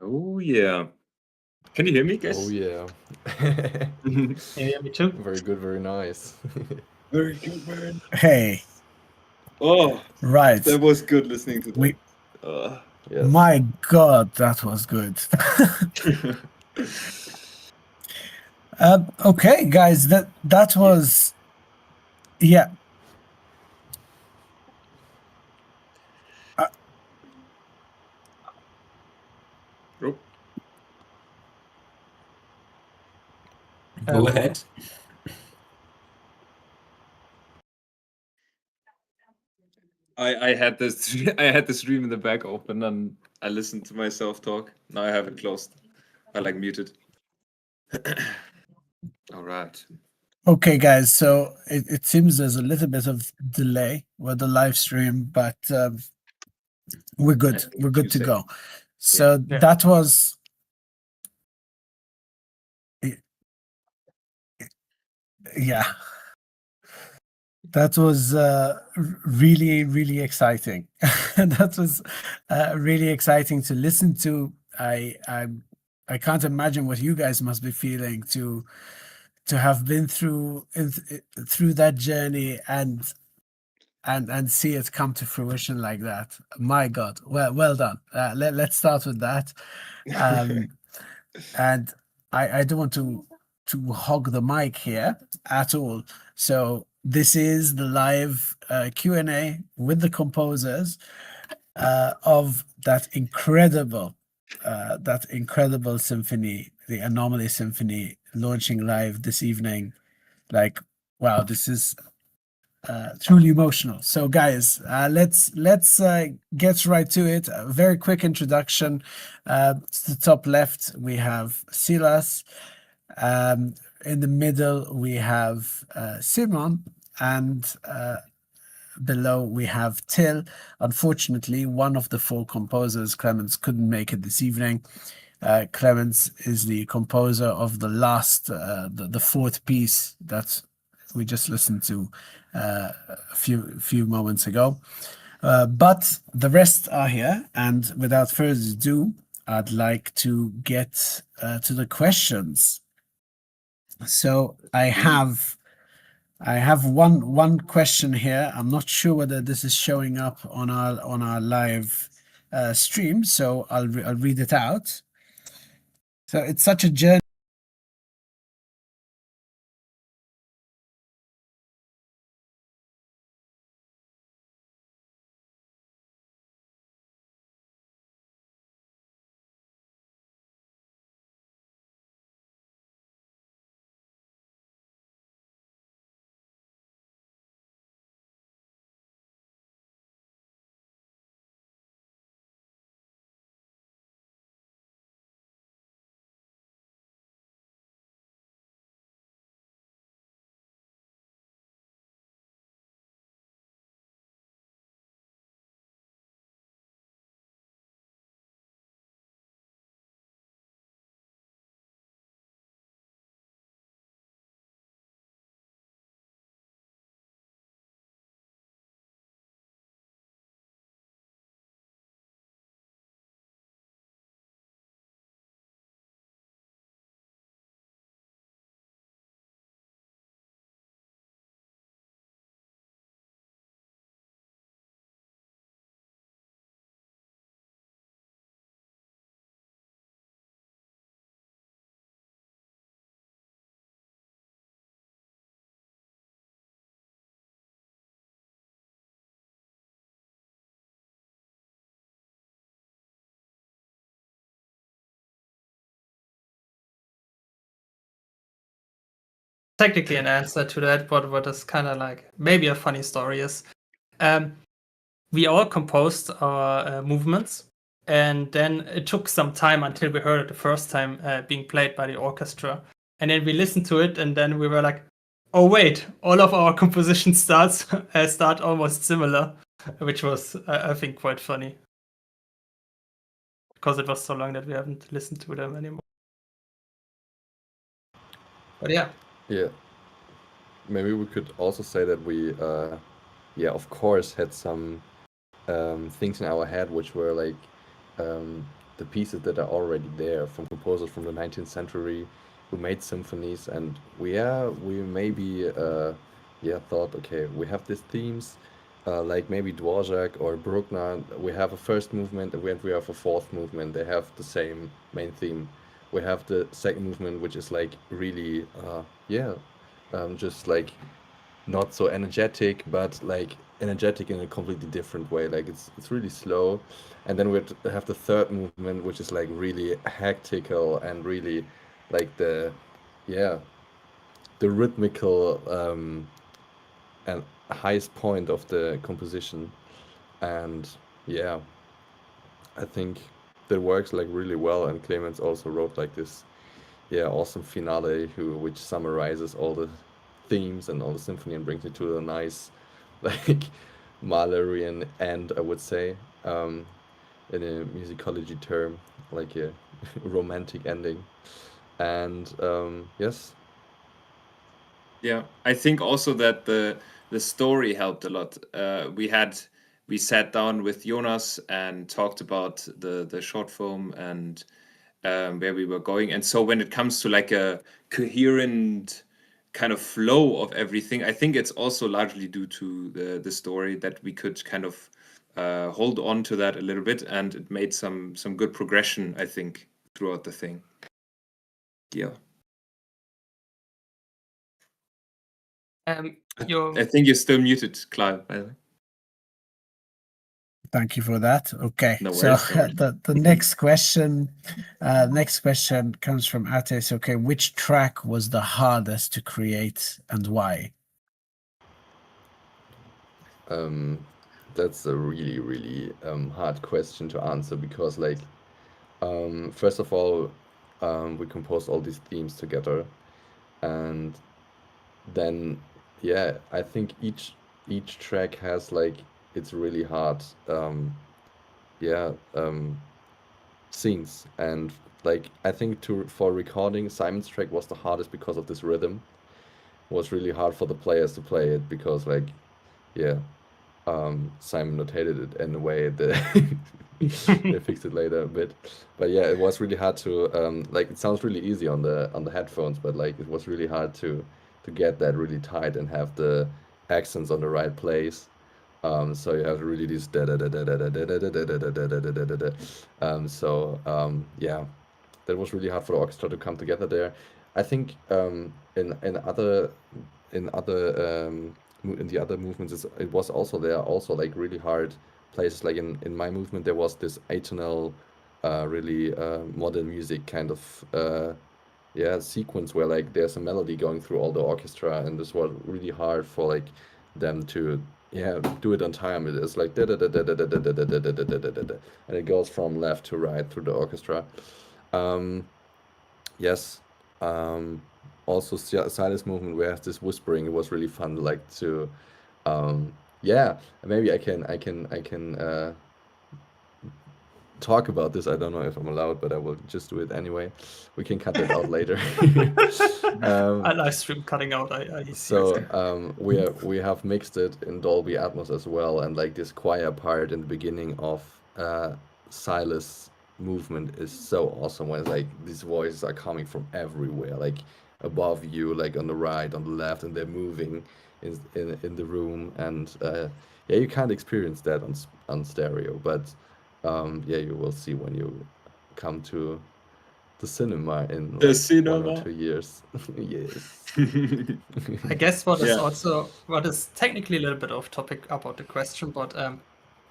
Oh yeah. Can you hear me, guys? Oh yeah. Yeah, me too. Very good, very nice. Very good, man. Hey, Oh, right. that was good listening to We, that. Yes. my God, that was good. Okay, guys, that was yeah. Uh, Oh, Go ahead. I had this I had the stream in the back open and I listened to myself talk. Now I have it closed. I like muted. All right. okay, guys. So it seems there's a little bit of delay with the live stream, but we're I good. think We're good to 2 go. So Yeah. that was yeah. That was really, really exciting. That was really exciting to listen to. I can't imagine what you guys must be feeling to have been through that journey and see it come to fruition like that. My God, well done. Let's start with that. And I don't want to hog the mic here at all. So this is the live Q&A with the composers of that incredible symphony, the Anomaly Symphony, launching live this evening. Like, wow, this is truly emotional. So, guys, let's get right to it. A very quick introduction. To the top left, we have Silas. In the middle, we have Simon, and below we have Till. Unfortunately, one of the four composers, Clemens, couldn't make it this evening. Clemens is the composer of the last, the fourth piece that we just listened to a few moments ago. But the rest are here, and without further ado, I'd like to get to the questions. So I have one question here. I'm not sure whether this is showing up on our live stream, so I'll read it out. So it's such a journey. Technically an answer to that, but what is kind of like maybe a funny story is we all composed our movements, and then it took some time until we heard it the first time being played by the orchestra. And then we listened to it, and then we were like, oh wait, all of our compositions start almost similar, which was I think quite funny because it was so long that we haven't listened to them anymore. But yeah. Yeah. Maybe we could also say that we, yeah, of course, had some things in our head which were like the pieces that are already there from composers from the 19th century who made symphonies, and we maybe thought, okay, we have these themes, like maybe Dvorak or Bruckner. We have a first movement and we have a fourth movement. They have the same main theme. We have the second movement, which is like really just like not so energetic, but like energetic in a completely different way. Like it's really slow, and then we have the third movement, which is like really hectical and really like the rhythmical and highest point of the composition. And yeah, I think that works like really well. And Clemens also wrote like this awesome finale which summarizes all the themes and all the symphony and brings it to a nice like Mahlerian end, I would say, in a musicology term, like a romantic ending. And yes. Yeah, I think also that the story helped a lot. We sat down with Jonas and talked about the short film and where we were going. And so when it comes to like a coherent kind of flow of everything, I think it's also largely due to the story that we could kind of hold on to that a little bit, and it made some good progression, I think, throughout the thing. Yeah. I think you're still muted, Clive, by the way. Thank you for that. Okay, No so worries, no worries. the next question comes from Ates. Okay, which track was the hardest to create and why? That's a really, really hard question to answer because, like, first of all, we composed all these themes together, and then, I think each track has like it's really hard, scenes, and like I think for recording Simon's track was the hardest because of this rhythm. It was really hard for the players to play it because like Simon notated it in a way that they fixed it later a bit. But yeah, it was really hard to like it sounds really easy on the headphones, but like it was really hard to get that really tight and have the accents on the right place. So you have really these that was really hard for the orchestra to come together there. I think in other in other in the other movements it was also there also like really hard places. Like in my movement there was this atonal really modern music kind of sequence where like there's a melody going through all the orchestra, and this was really hard for like them to do it on time. It is like and it goes from left to right through the orchestra. Yes. Also Silas movement where this whispering, it was really fun like to maybe I can talk about this. I don't know if I'm allowed, but I will just do it anyway. We can cut that out later. I live stream cutting out. I see. So we have mixed it in Dolby Atmos as well, and like this choir part in the beginning of Silas movement is so awesome when like these voices are coming from everywhere, like above you, like on the right, on the left, and they're moving in the room. And you can't experience that on stereo, but you will see when you come to the cinema in The like cinema. 1 or 2 years. Yes. I guess what is technically a little bit off topic about the question, but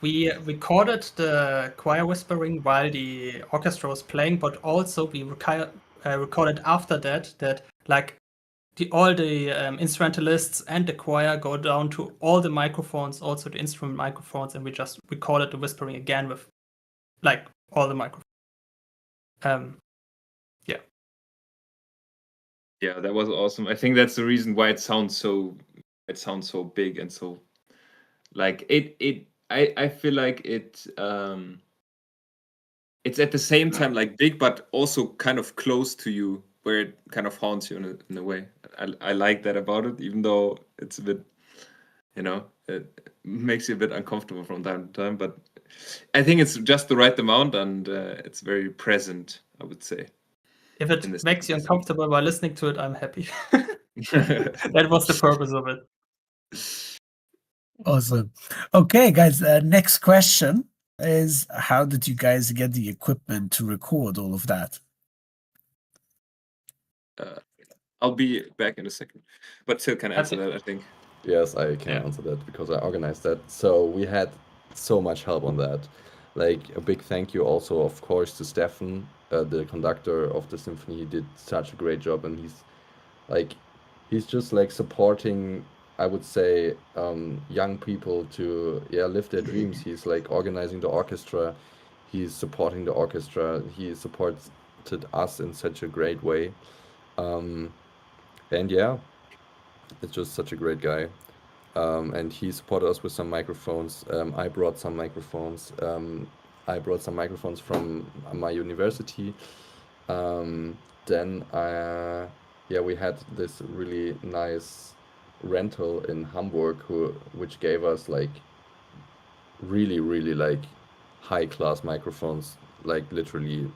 we recorded the choir whispering while the orchestra was playing, but also we recorded after that like all the instrumentalists and the choir go down to all the microphones, also the instrument microphones, and we just recorded the whispering again with like all the microphones. Yeah, that was awesome. I think that's the reason why it sounds so big and so like I feel like it's at the same time like big but also kind of close to you, where it kind of haunts you in a way. I like that about it, even though it's a bit, it makes you a bit uncomfortable from time to time, but I think it's just the right amount, and it's very present, I would say. If in it this makes you episode. uncomfortable while listening to it, I'm happy. That was the purpose of it. Awesome. Okay, guys. Next question is: how did you guys get the equipment to record all of that? I'll be back in a second, but Till can answer that, I think. Yes, I can Yeah. answer that because I organized that. So we had so much help on that. Like a big thank you also, of course, to Stefan, the conductor of the symphony. He did such a great job, and he's just like supporting, I would say, young people to live their dreams. He's like organizing the orchestra. He's supporting the orchestra. He supported us in such a great way. And yeah, it's just such a great guy. And he supported us with some microphones. I brought some microphones. I brought some microphones from my university. Then we had this really nice rental in Hamburg which gave us like really, really like high class microphones, like literally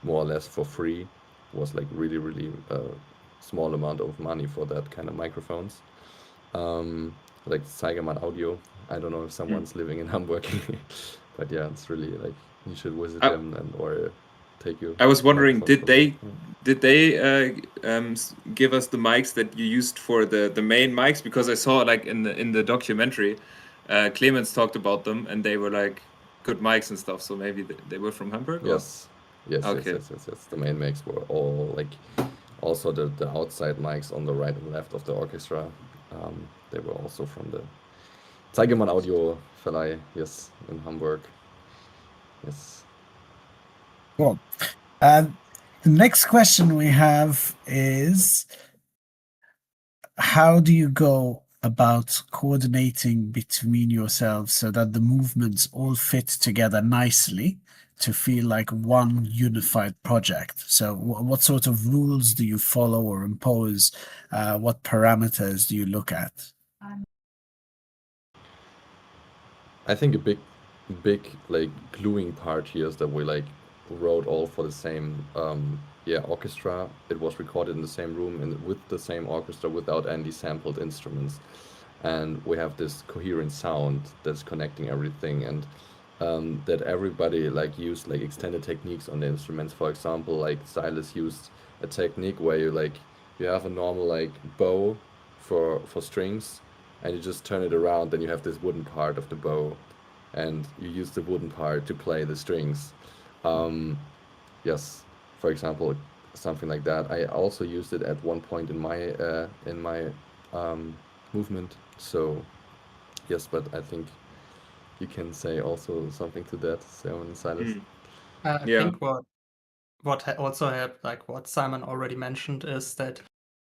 more or less for free. It was like really, really small amount of money for that kind of microphones. Like Zeigerman Audio. I don't know if someone's living in Hamburg, but yeah, it's really like you should visit I- them or take you. I was wondering, microphones did they give us the mics that you used for the main mics? Because I saw like in the documentary, Clemens talked about them, and they were like good mics and stuff. So maybe they were from Hamburg. Or? Yes, yes, Okay. yes. The main mics were all like, also the outside mics on the right and left of the orchestra. They were also from the Zeigerman Audio Verleih, yes, in Hamburg. Yes. Cool. The next question we have is: how do you go about coordinating between yourselves so that the movements all fit together nicely to feel like one unified project? So what sort of rules do you follow or impose? What parameters do you look at? I think a big like gluing part here is that we like wrote all for the same orchestra. It was recorded in the same room and with the same orchestra without any sampled instruments, and we have this coherent sound that's connecting everything, and that everybody like used like extended techniques on the instruments. For example, like Silas used a technique where you have a normal like bow for strings, and you just turn it around, then you have this wooden part of the bow, and you use the wooden part to play the strings. Yes, for example, something like that. I also used it at one point in my movement. So yes, but I think you can say also something to that, Simon and Silas. I Yeah. think what also helped, like what Simon already mentioned, is that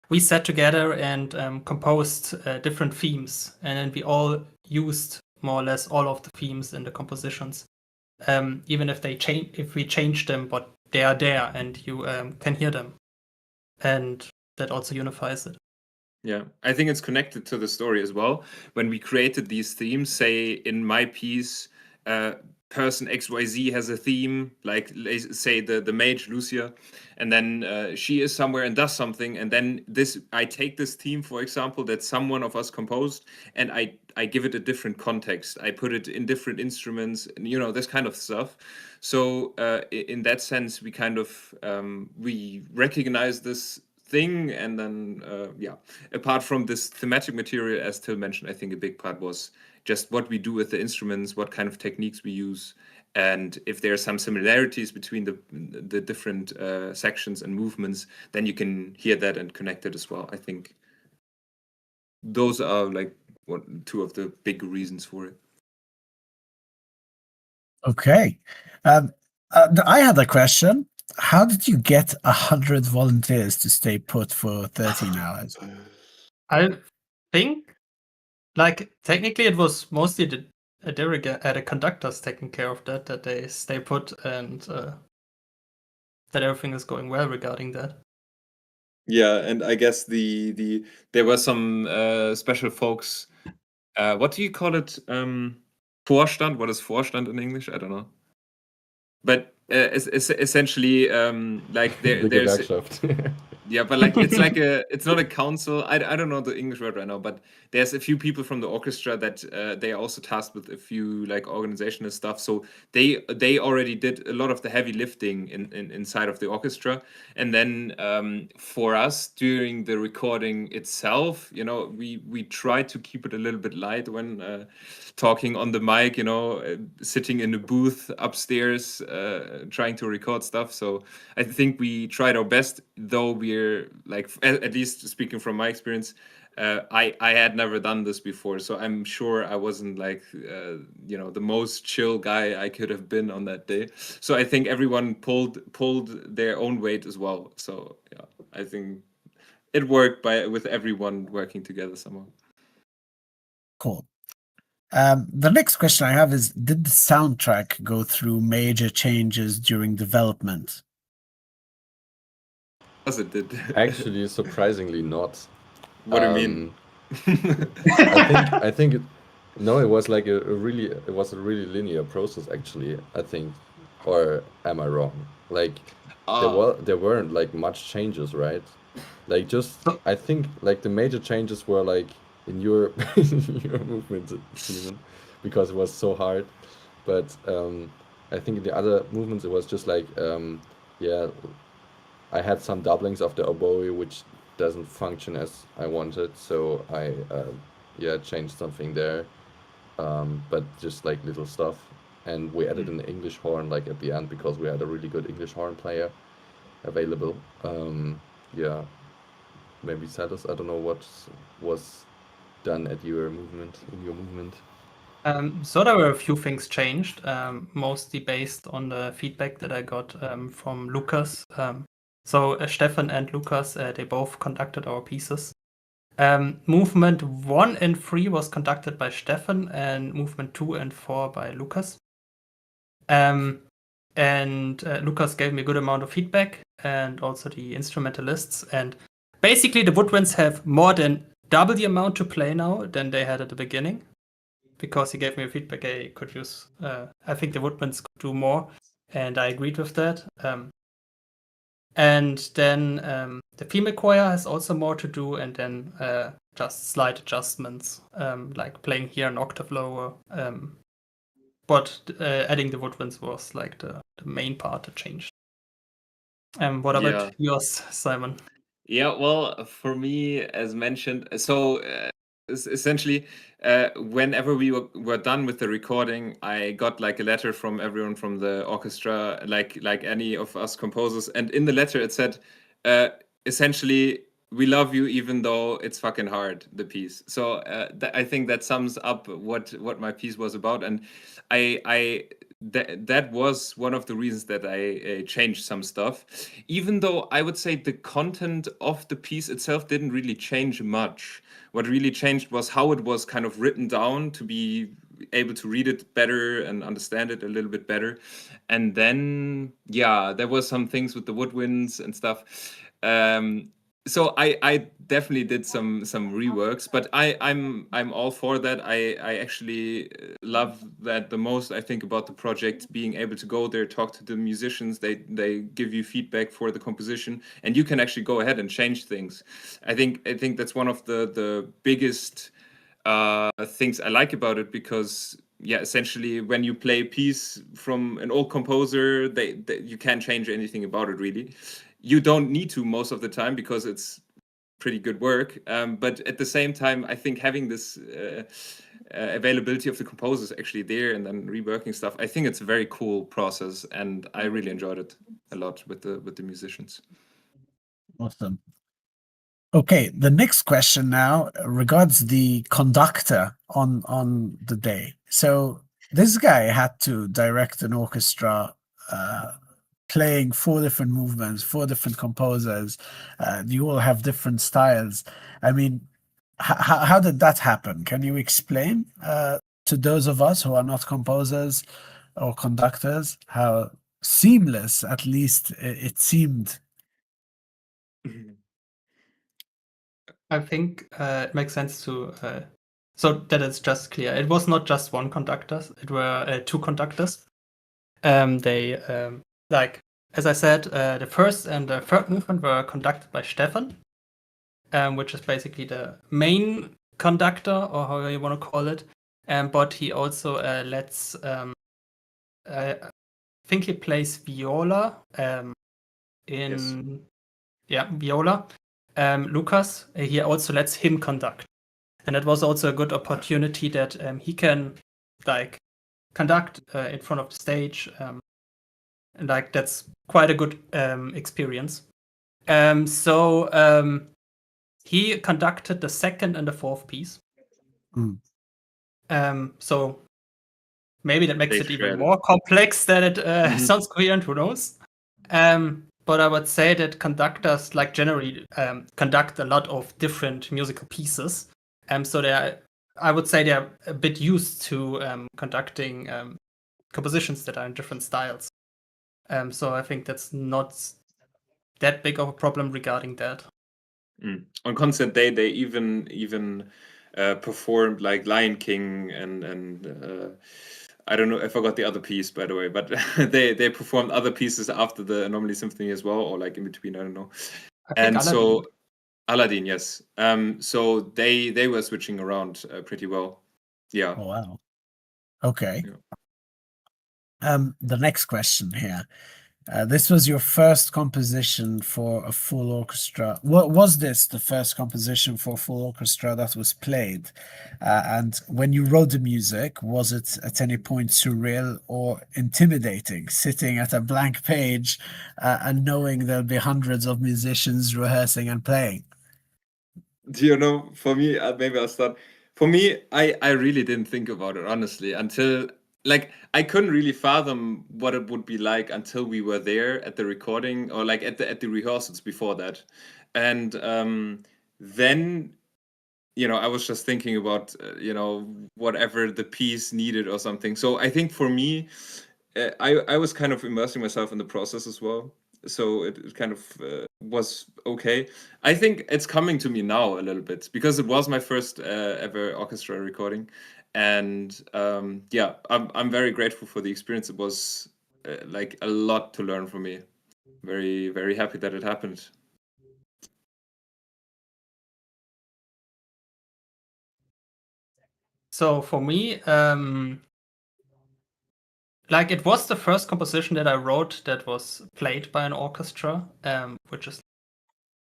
we sat together and composed different themes, and then we all used more or less all of the themes in the compositions, even if we change them, but they are there and you can hear them, and that also unifies it. Yeah, I think it's connected to the story as well. When we created these themes, say in my piece, person XYZ has a theme, like say the mage Lucia, and then she is somewhere and does something, and then I take this theme, for example, that someone of us composed, and I give it a different context. I put it in different instruments, and this kind of stuff. So in that sense, we kind of we recognize this thing, and then apart from this thematic material, as Till mentioned, I think a big part was just what we do with the instruments, what kind of techniques we use, and if there are some similarities between the different sections and movements, then you can hear that and connect it as well. I think those are like two of the big reasons for it. Okay. I had a question. How did you get 100 volunteers to stay put for 13 hours? I think, like, technically it was mostly the conductors taking care of that they stay put, and that everything is going well regarding that. Yeah, and I guess there were some special folks. What do you call it? Vorstand. What is Vorstand in English? I don't know. But essentially, like The there's Gewerkschaft. yeah, but like it's not a council. I don't know the English word right now, but there's a few people from the orchestra that they are also tasked with a few like organizational stuff. So they already did a lot of the heavy lifting inside of the orchestra, and then for us during the recording itself, you know, we try to keep it a little bit light when talking on the mic, you know, sitting in a booth upstairs, trying to record stuff. So I think we tried our best, though we're like, at least speaking from my experience, I had never done this before, so I'm sure I wasn't like you know, the most chill guy I could have been on that day. So I think everyone pulled their own weight as well. So yeah, I think it worked with everyone working together somehow. Cool. The next question I have is, did the soundtrack go through major changes during development? As it did. Actually, surprisingly not. What do you mean? I think no, it was like a really, it was a really linear process actually, I think. Or am I wrong? Like there weren't like much changes, right? Like just I think like the major changes were like in your your movement, Steven, because it was so hard. But I think in the other movements it was just like yeah, I had some doublings of the oboe which doesn't function as I wanted, so I yeah, changed something there. But just like little stuff. And we added an English horn like at the end because we had a really good English horn player available. Yeah, maybe Saddles. I don't know what was done at your movement, in your movement. So there were a few things changed, mostly based on the feedback that I got from Lucas. So Stefan and Lucas, they both conducted our pieces. Movement 1 and 3 was conducted by Stefan, and movement 2 and 4 by Lucas. And Lucas gave me a good amount of feedback, and also the instrumentalists. And basically, the woodwinds have more than double the amount to play now than they had at the beginning, because he gave me a feedback. Hey, could use. I think the woodwinds could do more, and I agreed with that. And then the female choir has also more to do, and then just slight adjustments, like playing here an octave lower. But adding the woodwinds was like the main part that changed. What about yours, Simon? Yeah, well, for me, as mentioned, so essentially, whenever we were done with the recording, I got like a letter from everyone from the orchestra, like any of us composers, and in the letter it said, essentially, we love you even though it's fucking hard, the piece. So I think that sums up what my piece was about, and that was one of the reasons that I changed some stuff, even though I would say the content of the piece itself didn't really change much. What really changed was how it was kind of written down to be able to read it better and understand it a little bit better. And then, yeah, there was some things with the woodwinds and stuff. So I definitely did some reworks, but I'm all for that. I actually love that the most. I think about the project, being able to go there, talk to the musicians. They give you feedback for the composition, and you can actually go ahead and change things. I think that's one of the biggest things I like about it, because yeah, essentially when you play a piece from an old composer, they you can't change anything about it really. You don't need to most of the time because it's pretty good work. But at the same time, I think having this availability of the composers actually there and then reworking stuff, I think it's a very cool process, and I really enjoyed it a lot with the musicians. Awesome. Okay, the next question now regards the conductor on the day. So this guy had to direct an orchestra playing 4 different movements, 4 different composers. You all have different styles. I mean, how did that happen? Can you explain to those of us who are not composers or conductors how seamless, at least, it seemed? I think it makes sense to So that it's just clear. It was not just one conductor. It were two conductors. They like, as I said, the first and the third movement were conducted by Stefan, which is basically the main conductor, or how you want to call it. But he also lets, I think he plays viola in, viola. Lucas, he also lets him conduct. And it was also a good opportunity that he can like conduct in front of the stage. And like that's quite a good experience. So he conducted the second and the fourth piece. So maybe that makes They it even shared it. more complex than it sounds coherent, who knows? But I would say that conductors like generally conduct a lot of different musical pieces. So I would say they're a bit used to conducting compositions that are in different styles. So I think that's not that big of a problem regarding that. On concert day, they even performed like Lion King and I don't know, I forgot the other piece, by the way, but they performed other pieces after the Anomaly Symphony as well, or like in between, I don't know. I think And Aladdin. so Aladdin, yes. So they were switching around pretty well. Yeah. Oh wow. Okay. Yeah. The next question here. This was your first composition for a full orchestra. What was this the first composition for a full orchestra that was played? And when you wrote the music, was it at any point surreal or intimidating, sitting at a blank page and knowing there'll be hundreds of musicians rehearsing and playing? Do you know, for me, maybe I'll start. For me, I really didn't think about it, honestly, until like I couldn't really fathom what it would be like until we were there at the recording or like at the rehearsals before that. And then, I was just thinking about, whatever the piece needed or something. So I think for me, I was kind of immersing myself in the process as well. So it kind of was okay. I think it's coming to me now a little bit because it was my first ever orchestra recording, and I'm very grateful for the experience. It was like a lot to learn for me. Very, very happy that it happened. So for me, like it was the first composition that I wrote that was played by an orchestra, which is,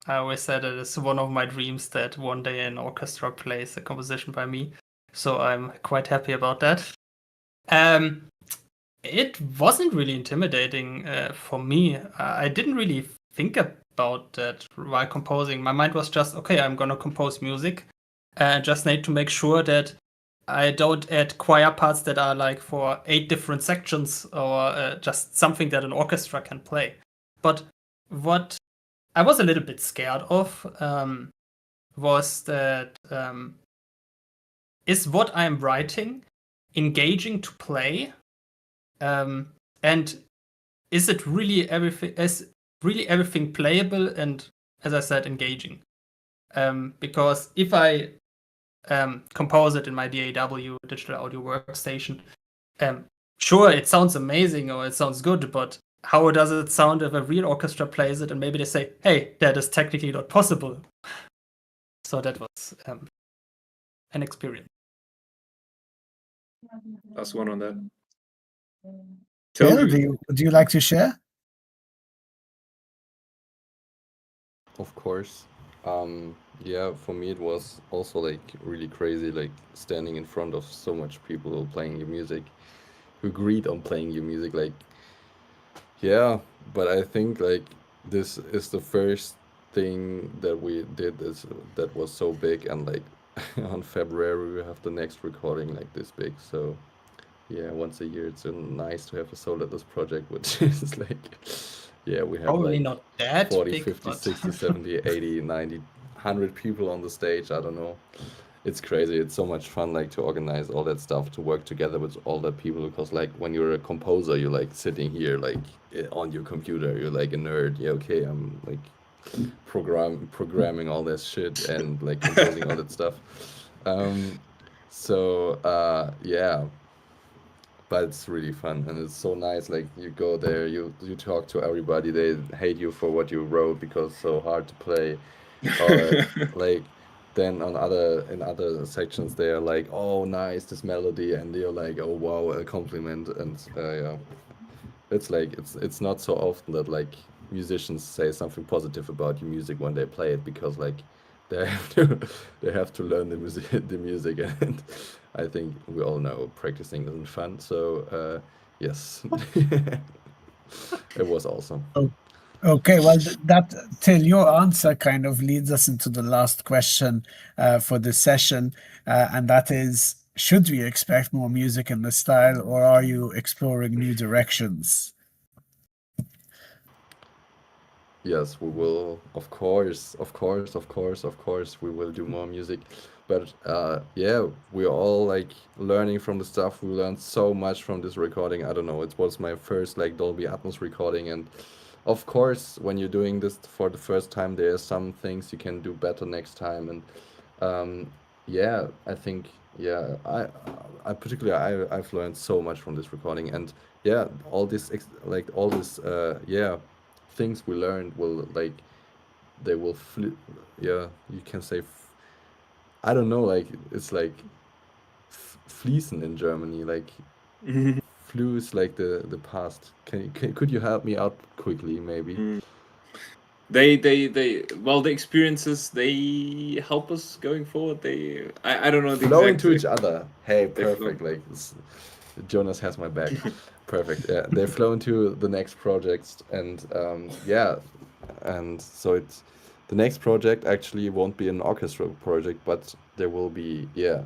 I always said it is one of my dreams that one day an orchestra plays a composition by me. So I'm quite happy about that. It wasn't really intimidating for me. I didn't really think about that while composing. My mind was just, okay, I'm gonna compose music. I just need to make sure that I don't add choir parts that are like for 8 different sections or just something that an orchestra can play. But what I was a little bit scared of was that is what I'm writing engaging to play, and is it really everything playable and, as I said, engaging? Because if I compose it in my DAW, digital audio workstation, sure, it sounds amazing or it sounds good, but how does it sound if a real orchestra plays it and maybe they say, hey, that is technically not possible? So that was an experience. Last one on that. Bill, do you like to share? Of course. Yeah, for me it was also like really crazy, like standing in front of so much people playing your music, who agreed on playing your music. Like, yeah, but I think like this is the first thing that we did that was so big, and like on February we have the next recording like this big. So yeah, once a year it's nice to have a soloist project, which is like, yeah, we have Probably like not that 40, big, 50, but 60, 70, 80, 90, 100 people on the stage. I don't know. It's crazy. It's so much fun, like to organize all that stuff, to work together with all the people. Because like when you're a composer, you're like sitting here like on your computer. You're like a nerd. Yeah, okay, I'm like programming all this shit and like composing all that stuff. So yeah, but it's really fun and it's so nice. Like you go there, you talk to everybody. They hate you for what you wrote because it's so hard to play, or like then on other in other sections they are like, oh nice this melody, and you're like, oh wow, a compliment. And yeah, it's like it's not so often that like musicians say something positive about your music when they play it, because like they have to they have to learn the music, and I think we all know practicing isn't fun. So yes, it was awesome. Oh, okay, well, that till your answer kind of leads us into the last question for this session, and that is: should we expect more music in the style, or are you exploring new directions? Yes, we will. Of course, of course, of course, of course, we will do more music. But yeah, we're all like learning from the stuff. We learned so much from this recording. I don't know. It was my first like Dolby Atmos recording, and of course, when you're doing this for the first time, there are some things you can do better next time. And yeah, I think yeah, I particularly I've learned so much from this recording, and yeah, all this like all this yeah things we learned will like they will yeah, you can say I don't know, like it's like fließen in Germany, like flu is like the past. Could you help me out quickly maybe? They well, the experiences, they help us going forward. I don't know the Flow exact. into each other. Hey, They flow. perfect. Like Jonas has my back. Perfect. Yeah, they flow into the next projects, and yeah, and so it's the next project actually won't be an orchestral project, but there will be yeah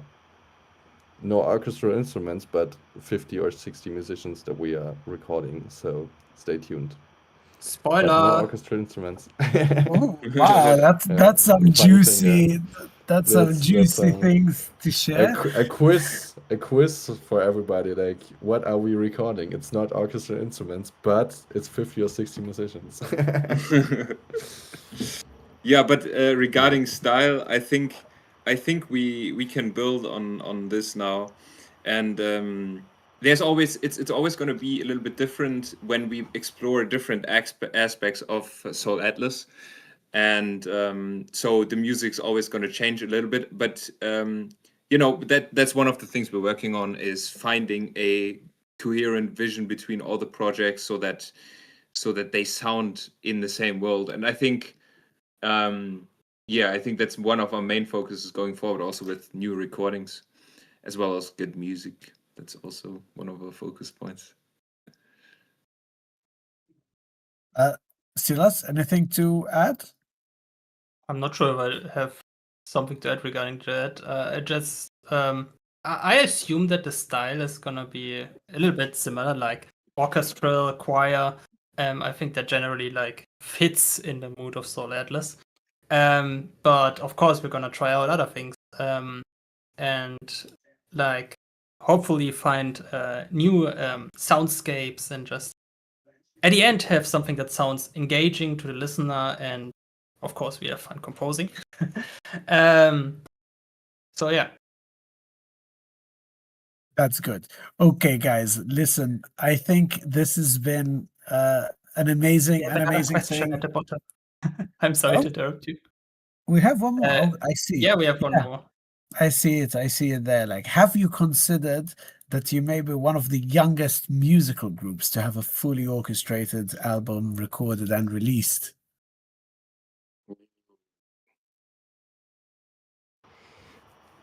no orchestral instruments, but 50 or 60 musicians that we are recording. So stay tuned. But no Spoiler. orchestral instruments. Oh, wow, that's Yeah, that's some funny thing. Yeah, that's juicy things to share. a quiz for everybody. Like, what are we recording? It's not orchestral instruments, but it's 50 or 60 musicians. Yeah, but regarding style, I think we can build on this now, and there's always it's always going to be a little bit different when we explore different aspects of Soul Atlas, and so the music's always going to change a little bit. But that's one of the things we're working on, is finding a coherent vision between all the projects, so that they sound in the same world. And I think yeah, I think that's one of our main focuses going forward, also with new recordings as well as good music. That's also one of our focus points. Uh, Silas, anything to add? I'm not sure if I have something to add regarding that. I just I assume that the style is gonna be a little bit similar, like orchestral, choir. I think that generally like fits in the mood of Soul Atlas. But of course we're gonna try out other things. And like hopefully find new soundscapes, and just at the end have something that sounds engaging to the listener, and of course we have fun composing. um so yeah. That's good. Okay, guys, listen, I think this has been an amazing, There's an another amazing question thing. at the bottom. I'm sorry to Oh, interrupt you. we have one more. uh, Oh, I see. yeah, we have one Yeah, more. I see it. I see it there. Like, have you considered that you may be one of the youngest musical groups to have a fully orchestrated album recorded and released?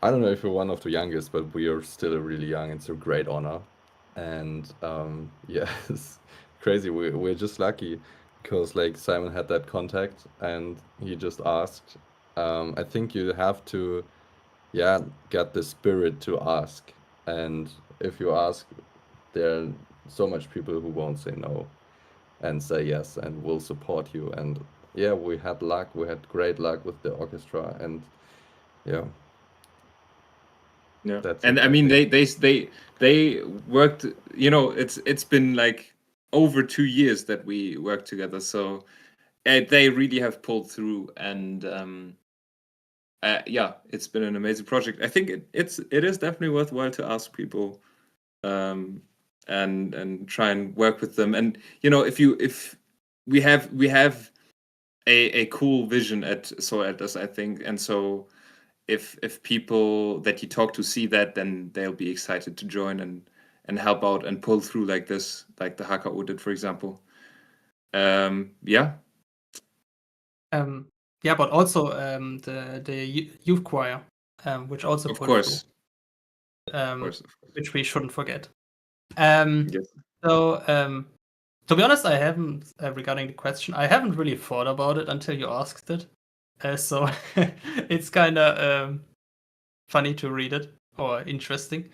I don't know if we're one of the youngest, but we are still really young. It's a great honor. And yeah, it's crazy. We're just lucky because like Simon had that contact and he just asked. I think you have to, yeah, get the spirit to ask. And if you ask, there are so much people who won't say no and say yes and will support you. And yeah, we had luck. We had great luck with the orchestra. And yeah, Yeah, that's and it, I I mean think. they worked. It's been like over 2 years that we worked together, so they really have pulled through, and yeah, it's been an amazing project. I think it is definitely worthwhile to ask people, and try and work with them. And if we have a cool vision at So Atlas, I think, and so if people that you talk to see that, then they'll be excited to join and help out and pull through like this, like the HKO did, for example. Yeah. Yeah, but also the youth choir, which also Of pulled course. through, Of course. which we shouldn't forget. Yes. So, to be honest, I haven't, regarding the question, I haven't really thought about it until you asked it. So it's kind of funny to read it, or interesting.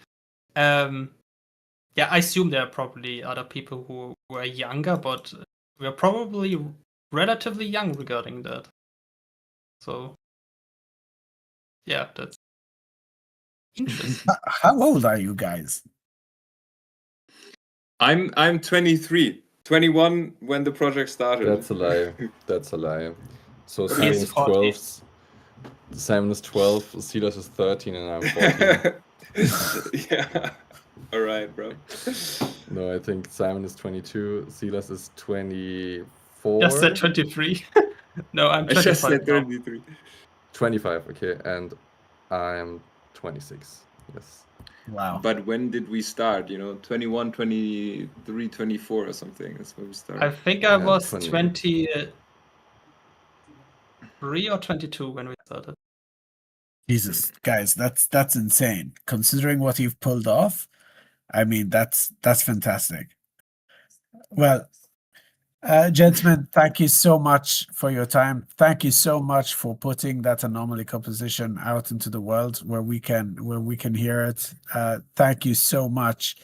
Yeah, I assume there are probably other people who are younger, but we're probably relatively young regarding that. So, yeah, that's interesting. How old are you guys? I'm 23. 21 when the project started. That's a lie. That's a lie. So He Simon is is 40. 12. Simon is 12. Silas is 13, and I'm 14. Yeah. All right, bro. No, I think Simon is 22. Silas is 24. Just said 23. No, I'm I just 25 said now. 23. 25, okay. And I'm 26. Yes. Wow. But when did we start? 21, 23, 24 or something. That's when we started. I think I Yeah, was 20. 23 or 22 when we started. Jesus, guys, that's insane. Considering what you've pulled off, I mean, that's fantastic. Well, gentlemen, thank you so much for your time. Thank you so much for putting that Anomaly composition out into the world where we can hear it. Thank you so much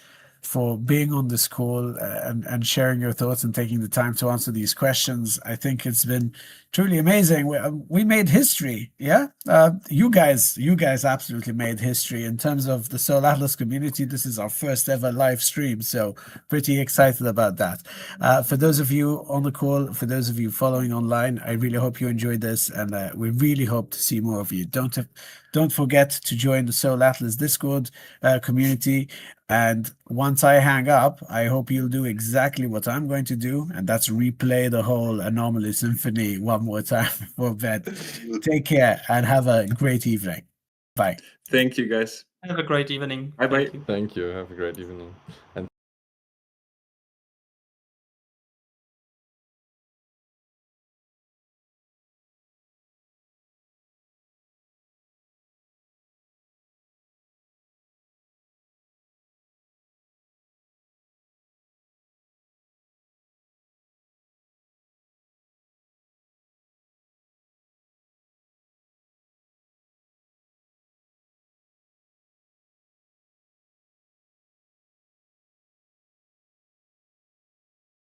for being on this call, and sharing your thoughts and taking the time to answer these questions. I think it's been truly amazing. We made history. Yeah. You guys absolutely made history in terms of the Soul Atlas community. This is our first ever live stream, so pretty excited about that. For those of you on the call, for those of you following online, I really hope you enjoyed this, and we really hope to see more of you. Don't forget to join the Soul Atlas Discord community. And once I hang up, I hope you'll do exactly what I'm going to do, and that's replay the whole Anomaly Symphony one more time before bed. Take care and have a great evening. Bye. Thank you, guys. Have a great evening. Bye-bye. Thank you. Thank you. Have a great evening. And